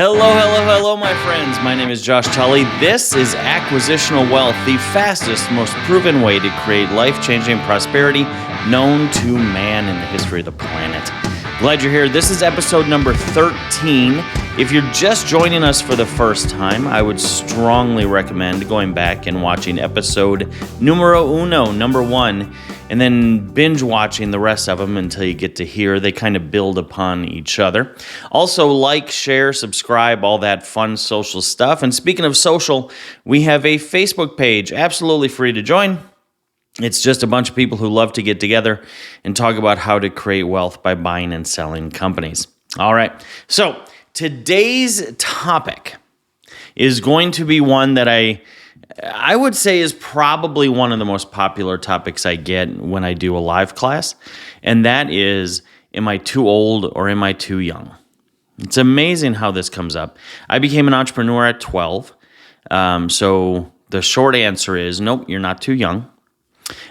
Hello, my friends. My name is Josh Tolley. This is Acquisitional Wealth, the fastest, most proven way to create life-changing prosperity known to man in the history of the planet. Glad you're here. This is episode number 13. If you're just joining us for the first time, I would strongly recommend going back and watching episode number 1, and then binge watching the rest of them until you get to here. They kind of build upon each other. Also, like, share, subscribe, all that fun social stuff. And speaking of social, we have a Facebook page, absolutely free to join. It's just a bunch of people who love to get together and talk about how to create wealth by buying and selling companies. All right, so today's topic is going to be one that I would say is probably one of the most popular topics I get when I do a live class, and that is, am I too old or am I too young? It's amazing how this comes up. I became an entrepreneur at 12, so the short answer is nope, you're not too young.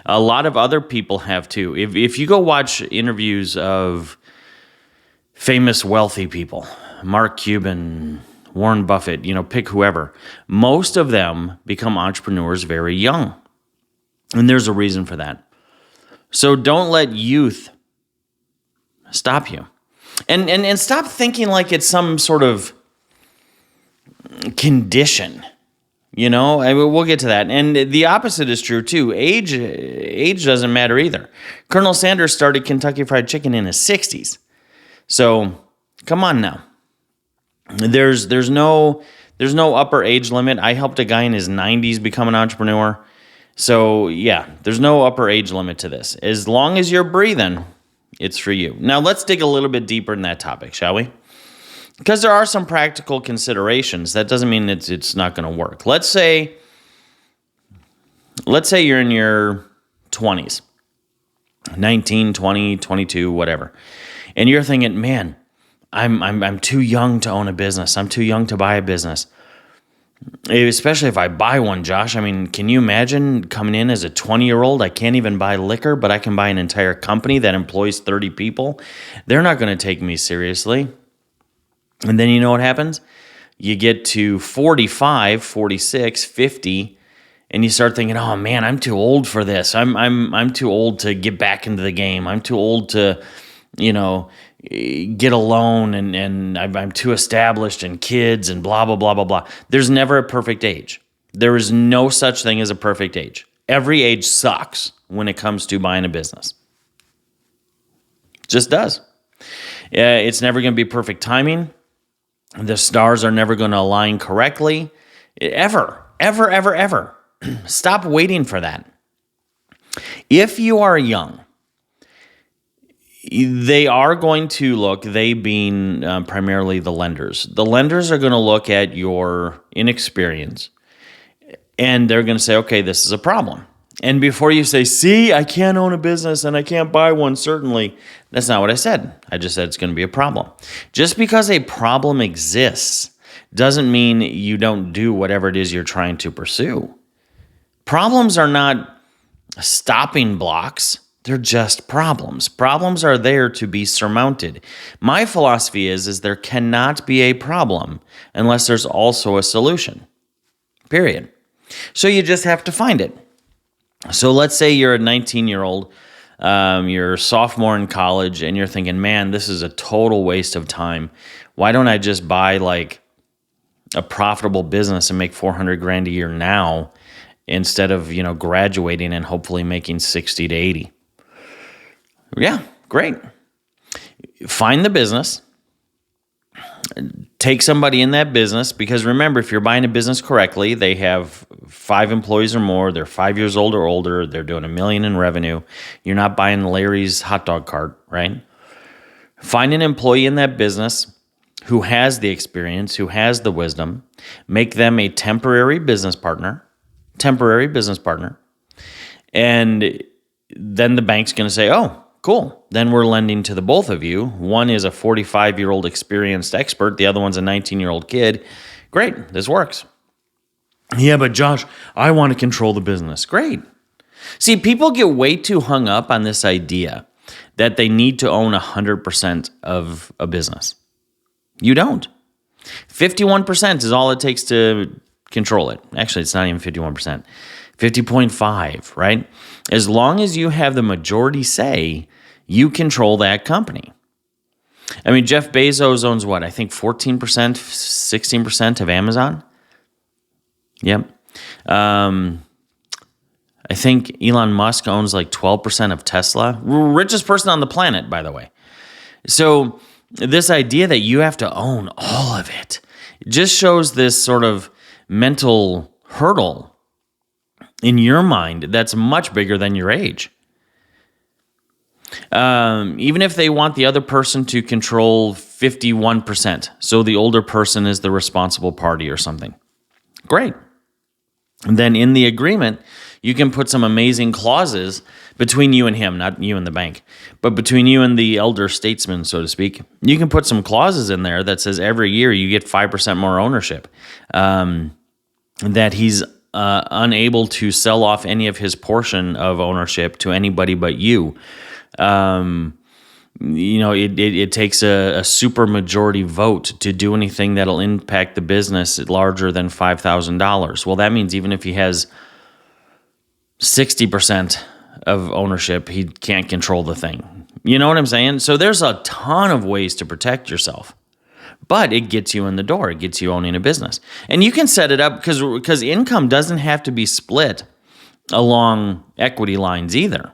A lot of other people have too. If you go watch interviews of famous wealthy people, Mark Cuban, Warren Buffett, pick whoever, most of them become entrepreneurs very young. And there's a reason for that. So don't let youth stop you. And stop thinking like it's some sort of condition. We'll get to that. And the opposite is true too. Age doesn't matter either. Colonel Sanders started Kentucky Fried Chicken in his 60s. So come on now. There's no upper age limit. I helped a guy in his 90s become an entrepreneur. So yeah, there's no upper age limit to this. As long as you're breathing, it's for you. Now let's dig a little bit deeper in that topic, shall we? Because there are some practical considerations. That doesn't mean it's not going to work. Let's say you're in your 20s, 19, 20, 22, whatever. And you're thinking, man, I'm too young to own a business. I'm too young to buy a business. Especially if I buy one, Josh. I mean, can you imagine coming in as a 20-year-old? I can't even buy liquor, but I can buy an entire company that employs 30 people. They're not going to take me seriously. And then you know what happens? You get to 45, 46, 50, and you start thinking, oh man, I'm too old for this. I'm too old to get back into the game. I'm too old to, get a loan, and I'm too established and kids and blah, blah, blah, blah, blah. There's never a perfect age. There is no such thing as a perfect age. Every age sucks when it comes to buying a business. It just does. It's never going to be perfect timing. The stars are never going to align correctly. Ever. Stop waiting for that. If you are young, they are going to look, they being primarily the lenders. The lenders are going to look at your inexperience, and they're going to say, okay, this is a problem. And before you say, see, I can't own a business and I can't buy one, certainly, that's not what I said. I just said it's going to be a problem. Just because a problem exists doesn't mean you don't do whatever it is you're trying to pursue. Problems are not stopping blocks. They're just problems. Problems are there to be surmounted. My philosophy is there cannot be a problem unless there's also a solution. Period. So you just have to find it. So let's say you're a 19-year-old, you're a sophomore in college, and you're thinking, man, this is a total waste of time. Why don't I just buy like a profitable business and make $400,000 a year now instead of, graduating and hopefully making 60 to 80? Yeah, great. Find the business. Take somebody in that business, because remember, if you're buying a business correctly, they have 5 employees or more, they're 5 years old or older, they're doing $1 million in revenue. You're not buying Larry's hot dog cart, right? Find an employee in that business who has the experience, who has the wisdom. Make them a temporary business partner. And then the bank's going to say, oh, cool. Then we're lending to the both of you. One is a 45-year-old experienced expert. The other one's a 19-year-old kid. Great. This works. Yeah, but Josh, I want to control the business. Great. See, people get way too hung up on this idea that they need to own 100% of a business. You don't. 51% is all it takes to control it. Actually, it's not even 51%. 50.5, right? As long as you have the majority say, you control that company. I mean, Jeff Bezos owns what? I think 14%, 16% of Amazon. Yep. I think Elon Musk owns like 12% of Tesla. Richest person on the planet, by the way. So this idea that you have to own all of it just shows this sort of mental hurdle in your mind that's much bigger than your age. Even if they want the other person to control 51%, so the older person is the responsible party or something. Great. And then in the agreement, you can put some amazing clauses between you and him, not you and the bank, but between you and the elder statesman, so to speak. You can put some clauses in there that says every year you get 5% more ownership, that he's unable to sell off any of his portion of ownership to anybody but you. It takes a super majority vote to do anything that'll impact the business larger than $5,000. Well, that means even if he has 60% of ownership, he can't control the thing. You know what I'm saying? So there's a ton of ways to protect yourself, but it gets you in the door. It gets you owning a business. And you can set it up because income doesn't have to be split along equity lines either.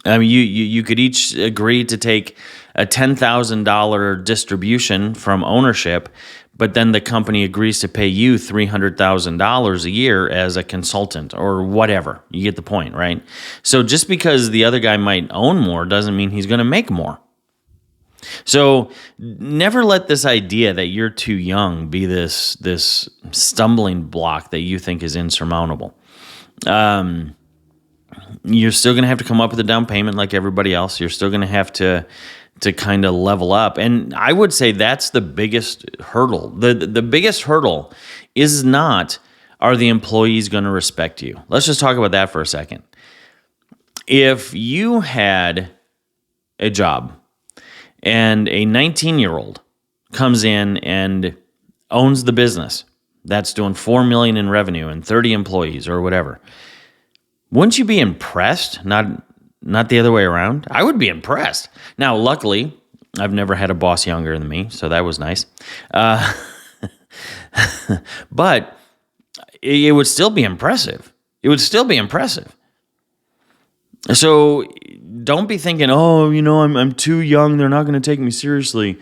I mean, you could each agree to take a $10,000 distribution from ownership, but then the company agrees to pay you $300,000 a year as a consultant or whatever. You get the point, right? So just because the other guy might own more doesn't mean he's going to make more. So never let this idea that you're too young be this stumbling block that you think is insurmountable. You're still going to have to come up with a down payment like everybody else. You're still going to have to kind of level up. And I would say that's the biggest hurdle. The biggest hurdle is not, are the employees going to respect you? Let's just talk about that for a second. If you had a job and a 19-year-old comes in and owns the business that's doing $4 million in revenue and 30 employees or whatever, wouldn't you be impressed? Not the other way around. I would be impressed. Now, luckily, I've never had a boss younger than me, so that was nice. But it would still be impressive. It would still be impressive. So don't be thinking, I'm too young. They're not going to take me seriously.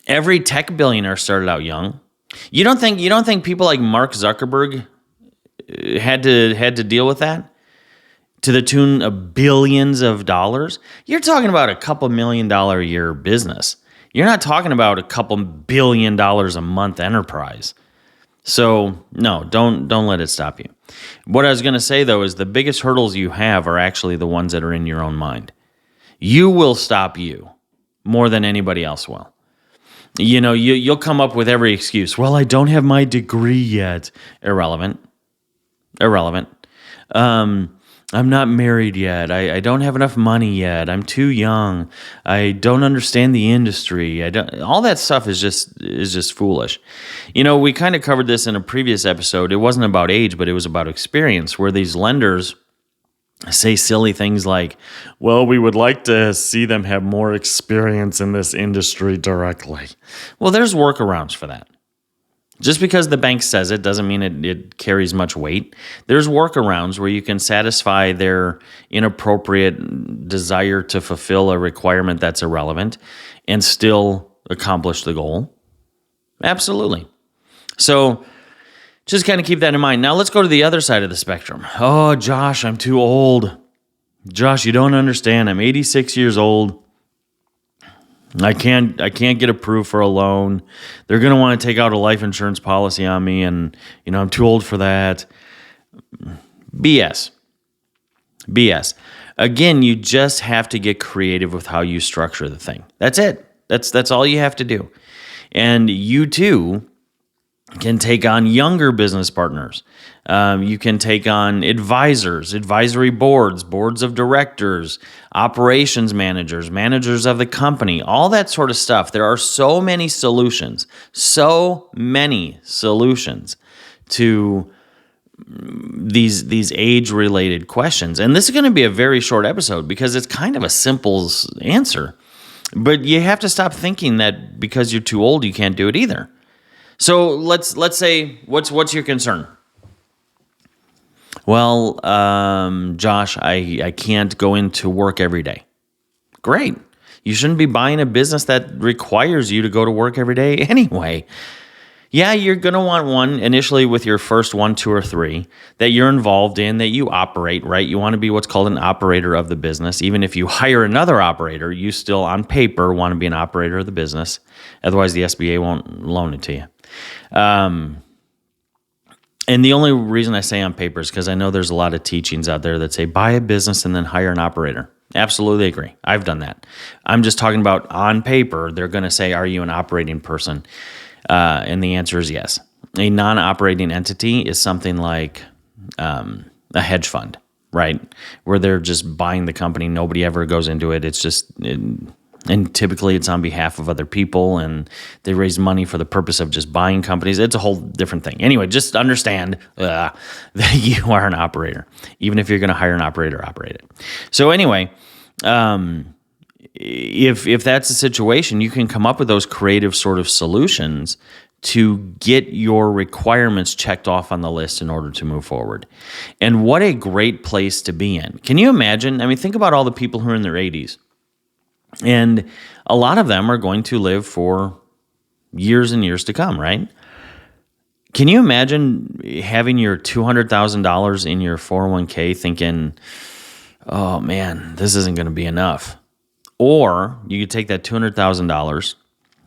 Every tech billionaire started out young. You don't think people like Mark Zuckerberg had to deal with that to the tune of billions of dollars? You're talking about a couple $1 million a year business. You're not talking about a couple $1 billion a month enterprise. So no, don't let it stop you. What I was going to say though is the biggest hurdles you have are actually the ones that are in your own mind. You will stop you more than anybody else will. You'll come up with every excuse. Well, I don't have my degree yet. Irrelevant. I'm not married yet. I don't have enough money yet. I'm too young. I don't understand the industry. All that stuff is just foolish. We kind of covered this in a previous episode. It wasn't about age, but it was about experience, where these lenders say silly things like, well, we would like to see them have more experience in this industry directly. Well, there's workarounds for that. Just because the bank says it doesn't mean it carries much weight. There's workarounds where you can satisfy their inappropriate desire to fulfill a requirement that's irrelevant and still accomplish the goal. Absolutely. So just kind of keep that in mind. Now let's go to the other side of the spectrum. Oh, Josh, I'm too old. Josh, you don't understand. I'm 86 years old. I can't get approved for a loan. They're going to want to take out a life insurance policy on me, and I'm too old for that. BS. Again, you just have to get creative with how you structure the thing. That's it. That's all you have to do. And you too can take on younger business partners. You can take on advisors, advisory boards, boards of directors, operations managers, managers of the company, all that sort of stuff. There are so many solutions to these age-related questions. And this is going to be a very short episode because it's kind of a simple answer. But you have to stop thinking that because you're too old, you can't do it either. So let's say, what's your concern? Well, Josh, I can't go into work every day. Great. You shouldn't be buying a business that requires you to go to work every day anyway. Yeah, you're going to want one initially with your first 1, 2, or 3 that you're involved in, that you operate, right? You want to be what's called an operator of the business. Even if you hire another operator, you still on paper want to be an operator of the business. Otherwise, the SBA won't loan it to you. And the only reason I say on paper is because I know there's a lot of teachings out there that say buy a business and then hire an operator. Absolutely agree. I've done that. I'm just talking about on paper, they're going to say, are you an operating person? And the answer is yes. A non-operating entity is something like a hedge fund, right? Where they're just buying the company. Nobody ever goes into it. It's just... And typically it's on behalf of other people, and they raise money for the purpose of just buying companies. It's a whole different thing. Anyway, just understand that you are an operator. Even if you're going to hire an operator, operate it. So anyway, if that's the situation, you can come up with those creative sort of solutions to get your requirements checked off on the list in order to move forward. And what a great place to be in. Can you imagine? I mean, think about all the people who are in their 80s. And a lot of them are going to live for years and years to come, right? Can you imagine having your $200,000 in your 401k thinking, oh man, this isn't going to be enough? Or you could take that $200,000,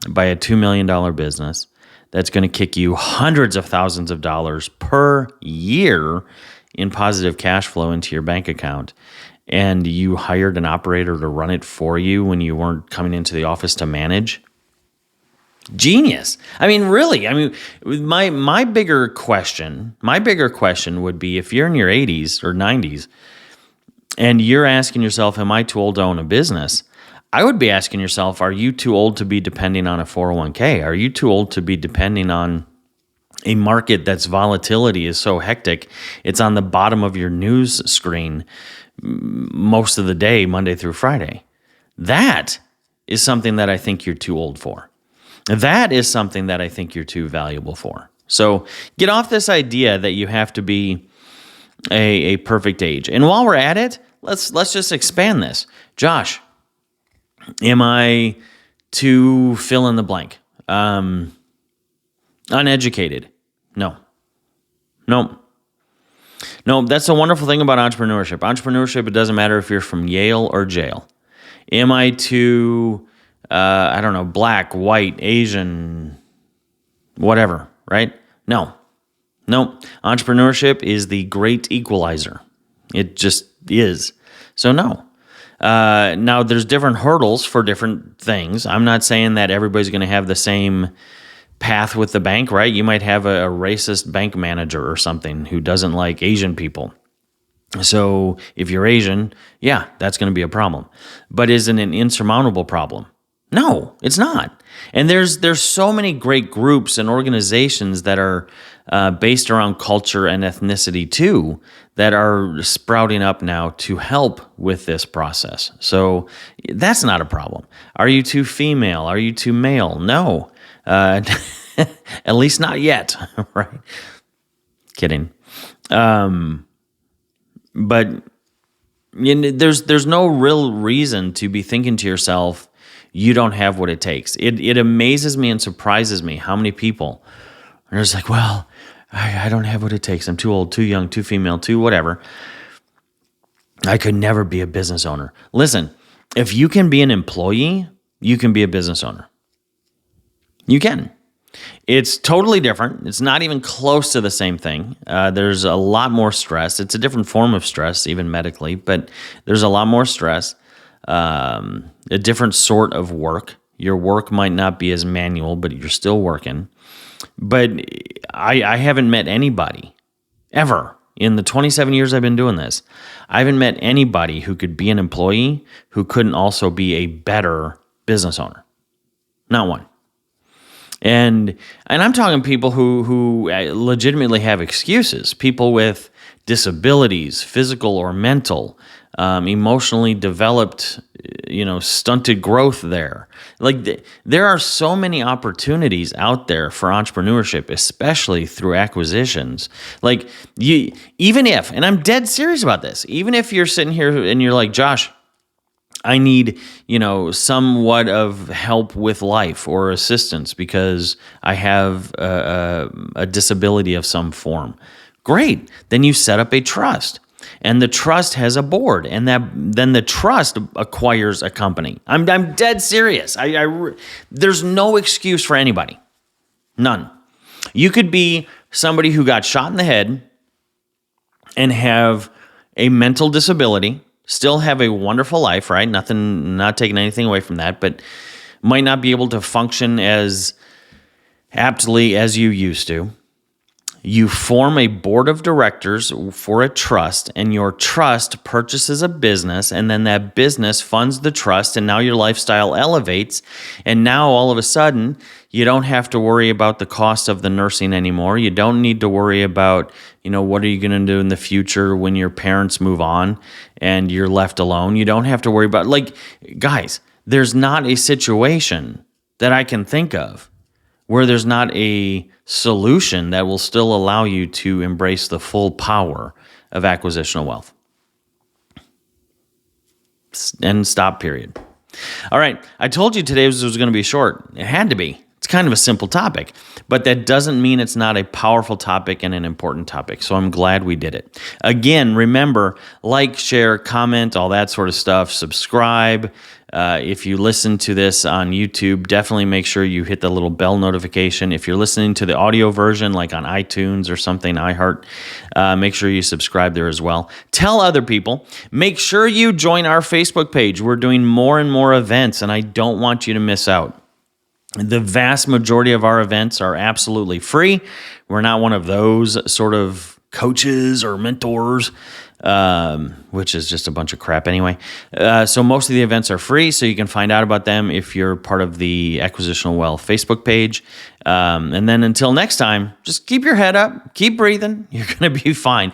buy a $2 million business that's going to kick you hundreds of thousands of dollars per year in positive cash flow into your bank account, and you hired an operator to run it for you when you weren't coming into the office to manage. Genius. I mean, really. I mean, my bigger question would be, if you're in your 80s or 90s and you're asking yourself, am I too old to own a business? I would be asking yourself, are you too old to be depending on a 401k? Are you too old to be depending on a market that's volatility is so hectic, it's on the bottom of your news screen most of the day, Monday through Friday? That is something that I think you're too old for. That is something that I think you're too valuable for. So get off this idea that you have to be a perfect age. And while we're at it, let's just expand this. Josh, am I too fill in the blank? Uneducated? No, that's the wonderful thing about entrepreneurship. Entrepreneurship, it doesn't matter if you're from Yale or jail. Am I too, black, white, Asian, whatever, right? No. Entrepreneurship is the great equalizer. It just is. So no. Now, there's different hurdles for different things. I'm not saying that everybody's going to have the same path with the bank, right? You might have a racist bank manager or something who doesn't like Asian people. So if you're Asian, yeah, that's going to be a problem. But is it an insurmountable problem? No, it's not. And there's so many great groups and organizations that are based around culture and ethnicity too, that are sprouting up now to help with this process. So that's not a problem. Are you too female? Are you too male? No. At least not yet, right? Kidding. But there's no real reason to be thinking to yourself, you don't have what it takes. It amazes me and surprises me how many people are just like, well, I don't have what it takes. I'm too old, too young, too female, too whatever. I could never be a business owner. Listen, if you can be an employee, you can be a business owner. You can. It's totally different. It's not even close to the same thing. There's a lot more stress. It's a different form of stress, even medically, but there's a lot more stress, a different sort of work. Your work might not be as manual, but you're still working. But I haven't met anybody ever in the 27 years I've been doing this. I haven't met anybody who could be an employee who couldn't also be a better business owner. Not one. And I'm talking people who legitimately have excuses, people with disabilities, physical or mental, emotionally developed, stunted growth there. Like there are so many opportunities out there for entrepreneurship, especially through acquisitions. Like even if, and I'm dead serious about this, even if you're sitting here and you're like, Josh, I need, somewhat of help with life or assistance because I have a disability of some form. Great. Then you set up a trust, and the trust has a board, and then the trust acquires a company. I'm dead serious. There's no excuse for anybody. None. You could be somebody who got shot in the head and have a mental disability, still have a wonderful life, right? Not taking anything away from that, but might not be able to function as aptly as you used to. You form a board of directors for a trust, and your trust purchases a business, and then that business funds the trust, and now your lifestyle elevates, and now all of a sudden, you don't have to worry about the cost of the nursing anymore. You don't need to worry about, what are you going to do in the future when your parents move on and you're left alone. You don't have to worry about, guys, there's not a situation that I can think of where there's not a solution that will still allow you to embrace the full power of acquisitional wealth. End stop, period. All right, I told you today was going to be short. It had to be. It's kind of a simple topic, but that doesn't mean it's not a powerful topic and an important topic. So I'm glad we did it. Again, remember, like, share, comment, all that sort of stuff. Subscribe. If you listen to this on YouTube, definitely make sure you hit the little bell notification. If you're listening to the audio version, like on iTunes or something, iHeart, make sure you subscribe there as well. Tell other people. Make sure you join our Facebook page. We're doing more and more events, and I don't want you to miss out. The vast majority of our events are absolutely free. We're not one of those sort of coaches or mentors, which is just a bunch of crap anyway. So most of the events are free, so you can find out about them if you're part of the Acquisitional Wealth Facebook page. And then until next time, just keep your head up, keep breathing. You're going to be fine.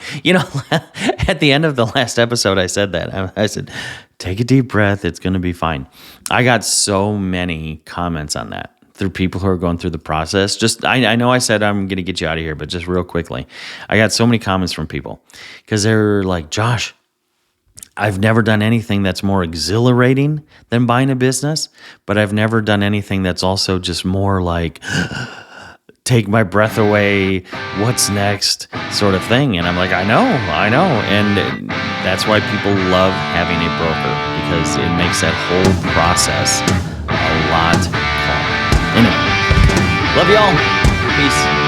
At the end of the last episode, I said that. I said, take a deep breath. It's going to be fine. I got so many comments on that through people who are going through the process. I know I said I'm going to get you out of here, but just real quickly, I got so many comments from people because they're like, Josh, I've never done anything that's more exhilarating than buying a business, but I've never done anything that's also just more like take my breath away, what's next sort of thing. And I'm like, I know. And that's why people love having a broker, because it makes that whole process a lot calmer. Anyway, love y'all. Peace.